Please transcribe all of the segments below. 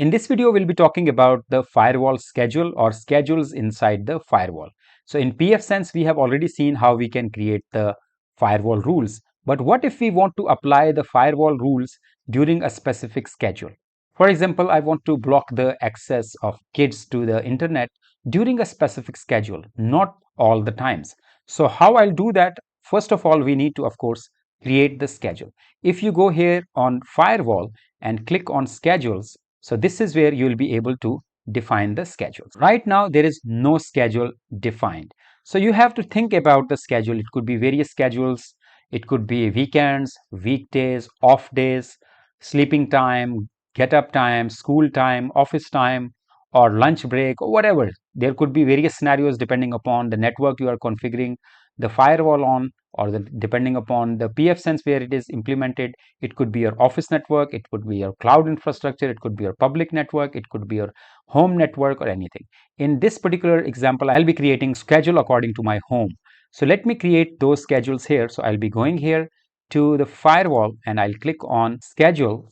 In this video, we'll be talking about the firewall schedule or schedules inside the firewall. So in pfSense, we have already seen how we can create the firewall rules. But what if we want to apply the firewall rules during a specific schedule? For example, I want to block the access of kids to the internet during a specific schedule, not all the times. So how I'll do that? First of all, we need to, of course, create the schedule. If you go here on firewall and click on schedules, so this is where you will be able to define the schedules. Right now, there is no schedule defined. So you have to think about the schedule. It could be various schedules. It could be weekends, weekdays, off days, sleeping time, get up time, school time, office time, or lunch break, or whatever. There could be various scenarios depending upon the network you are configuring the firewall on, or depending upon the pfSense where it is implemented. It could be your office network, it could be your cloud infrastructure, it could be your public network, it could be your home network, or anything. In this particular example, I'll be creating schedule according to my home. So let me create those schedules here. So I'll be going here to the firewall and I'll click on schedule,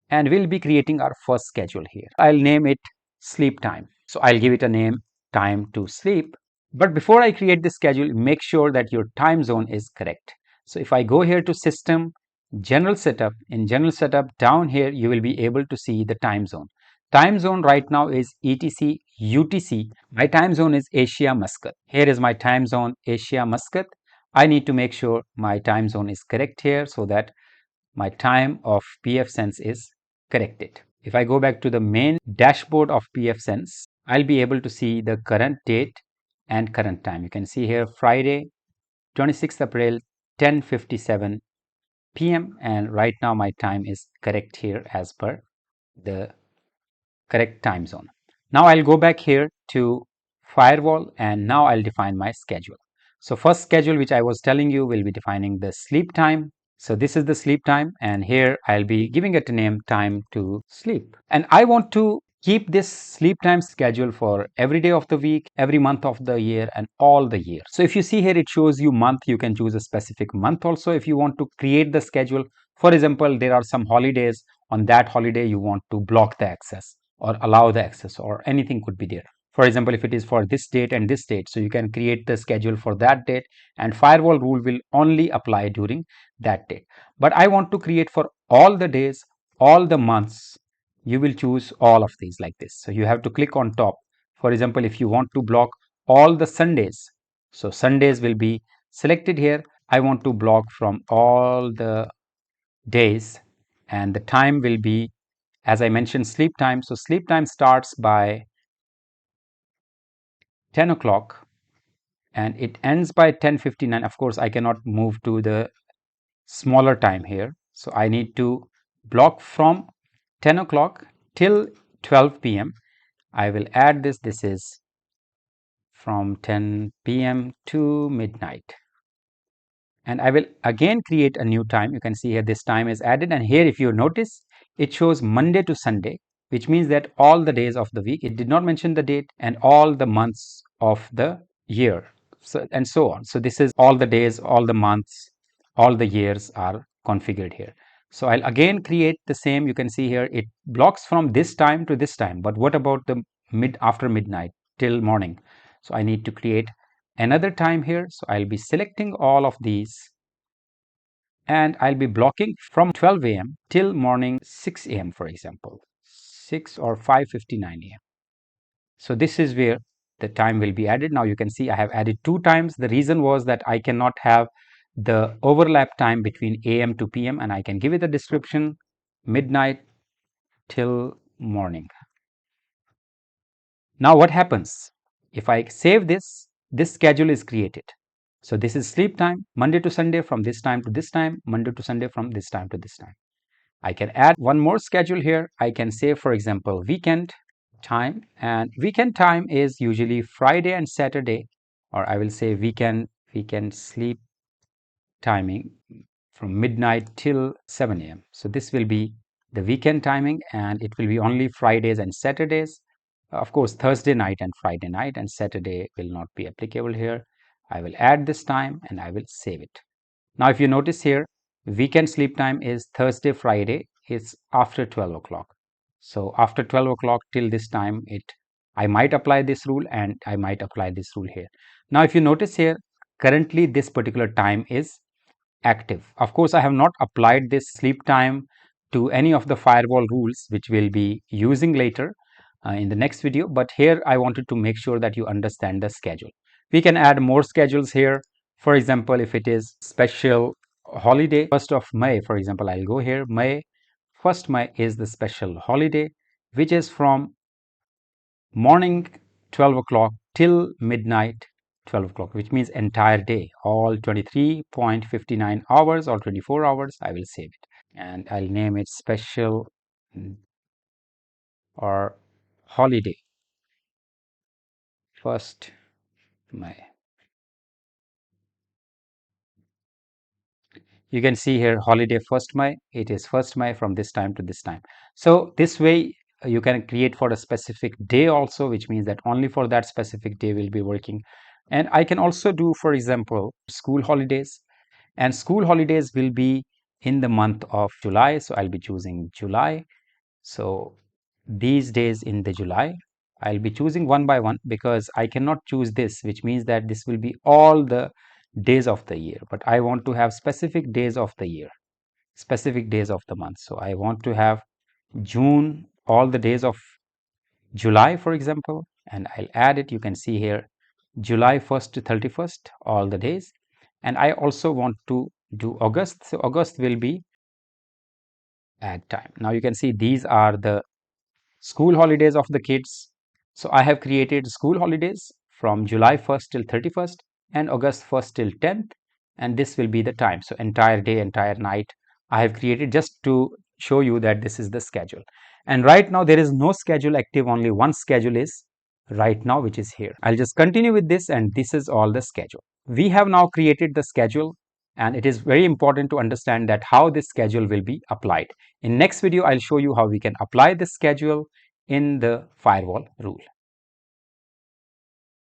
and we'll be creating our first schedule here. I'll name it sleep time. So I'll give it a name, time to sleep. But before I create the schedule, make sure that your time zone is correct. So if I go here to system, general setup, in general setup down here, you will be able to see the time zone. Time zone right now is ETC, UTC. My time zone is Asia Muscat. Here is my time zone, Asia Muscat. I need to make sure my time zone is correct here so that my time of pfSense is corrected. If I go back to the main dashboard of pfSense, I'll be able to see the current date and current time. You can see here Friday 26th April 10:57 p.m. and right now my time is correct here as per the correct time zone. Now I'll go back here to firewall and now I'll define my schedule. So first schedule which I was telling you will be defining the sleep time. So this is the sleep time and here I'll be giving it a name, time to sleep. And I want to keep this sleep time schedule for every day of the week, every month of the year and all the year. So if you see here, it shows you month. You can choose a specific month also if you want to create the schedule. For example, there are some holidays. On that holiday, you want to block the access or allow the access or anything could be there. For example, if it is for this date and this date, so you can create the schedule for that date and firewall rule will only apply during that date. But I want to create for all the days, all the months. You will choose all of these like this. So you have to click on top. For example, if you want to block all the Sundays, so Sundays will be selected here. I want to block from all the days and the time will be, as I mentioned, sleep time. So sleep time starts by 10 o'clock and it ends by 10:59. Of course, I cannot move to the smaller time here. So I need to block from 10 o'clock till 12 p.m. I will add this. This is from 10 p.m. to midnight. And I will again create a new time. You can see here this time is added and here if you notice it shows Monday to Sunday, which means that all the days of the week. It did not mention the date and all the months of the year, so and so on. So this is all the days, all the months, all the years are configured here. So I'll again create the same. You can see here it blocks from this time to this time, but what about the after midnight till morning? So I need to create another time here. So I'll be selecting all of these and I'll be blocking from 12 a.m. till morning 6 a.m. for example, 6 or 5:59 a.m. So this is where the time will be added. Now you can see I have added 2 times. The reason was that I cannot have the overlap time between AM to PM and I can give it a description, midnight till morning. Now what happens? If I save this, this schedule is created. So this is sleep time, Monday to Sunday from this time to this time, Monday to Sunday from this time to this time. I can add one more schedule here. I can say, for example, weekend time, and weekend time is usually Friday and Saturday, or I will say weekend sleep timing from midnight till 7 a.m. So this will be the weekend timing and it will be only Fridays and Saturdays. Of course, Thursday night and Friday night and Saturday will not be applicable here. I will add this time and I will save it. Now, if you notice here, weekend sleep time is Thursday, Friday, it's after 12 o'clock. So after 12 o'clock till this time, I might apply this rule and I might apply this rule here. Now if you notice here, currently this particular time is active. Of course, I have not applied this sleep time to any of the firewall rules which we'll be using later in the next video, but here I wanted to make sure that you understand the schedule. We can add more schedules here. For example, if it is special holiday 1st of May, for example, I'll go here. 1st May is the special holiday which is from morning 12 o'clock till midnight 12 o'clock, which means entire day, all 23.59 hours or 24 hours. I will save it and I'll name it special or holiday 1st May. You can see here holiday 1st May. It is 1st May from this time to this time. So this way you can create for a specific day also, which means that only for that specific day will be working. And I can also do, for example, school holidays, and school holidays will be in the month of July. So I'll be choosing July. So these days in the July, I'll be choosing one by one because I cannot choose this, which means that this will be all the days of the year, but I want to have specific days of the year, specific days of the month. So I want to have June, all the days of July, for example, and I'll add it. You can see here July 1st to 31st, all the days. And I also want to do August. So August will be add time. Now you can see these are the school holidays of the kids. So I have created school holidays from July 1st till 31st and August 1st till 10th, and this will be the time. So entire day, entire night I have created just to show you that this is the schedule. And right now there is no schedule active, only one schedule is right now, which is here. I'll just continue with this, and this is all the schedule. We have now created the schedule, and it is very important to understand that how this schedule will be applied. In next video, I'll show you how we can apply this schedule in the firewall rule.